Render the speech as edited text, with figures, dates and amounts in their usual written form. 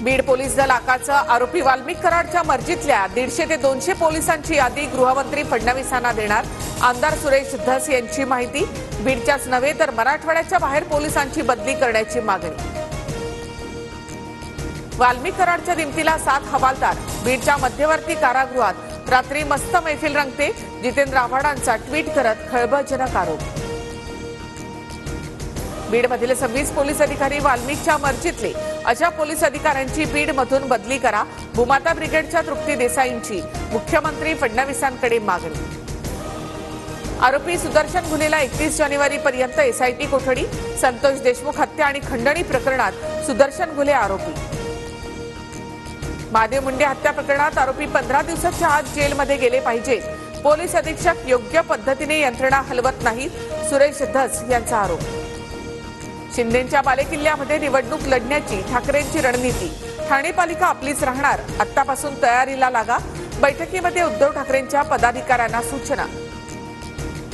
Beed police दल आकाचा आरोपी वाल्मिक कराडच्या मर्जीतल्या 150 ते 200 पोलिसांची यादी गृहमंत्री फडणवीसांना देणार। आमदार सुरेश धस यांची माहिती। बीडच्याच नव्हे तर मराठवाड्याच्या बाहेर पोलिसांची बदली करण्याची मागणी। वाल्मिक कराडच्या दिमतीला 7 हवालदार। बीडच्या मध्यवर्ती कारागृहात रात्री मस्त मैफिल रंगते। जितेंद्र आव्हाडांचा ट्विट करत खळबळजनक आरोप। बीडमधील 26 पोलीस अधिकारी वाल्मिकच्या मर्जीतले। अशा पोलीस अधिकाऱ्यांची बीडमधून बदली करा। भूमाता ब्रिगेडच्या तृप्ती देसाईंची मुख्यमंत्री फडणवीसांकडे मागणी। आरोपी सुदर्शन घुलेला 31 जानेवारीपर्यंत एसआयटी कोठडी। संतोष देशमुख हत्या आणि खंडणी प्रकरणात सुदर्शन घुले आरोपी। महादेव मुंडे हत्या प्रकरणात आरोपी 15 दिवसाच्या आत जेलमध्ये गेले पाहिजेत। पोलीस अधीक्षक योग्य पद्धतीने यंत्रणा हलवत नाहीत। सुरेश धस यांचा आरोप। शिंदेंच्या बालेकिल्ल्यामध्ये निवडणूक लढण्याची ठाकरेंची रणनीती। ठाणे पालिका आपलीच राहणार। आत्तापासून तयारीला लागा। बैठकीमध्ये उद्धव ठाकरेंच्या पदाधिकाऱ्यांना सूचना।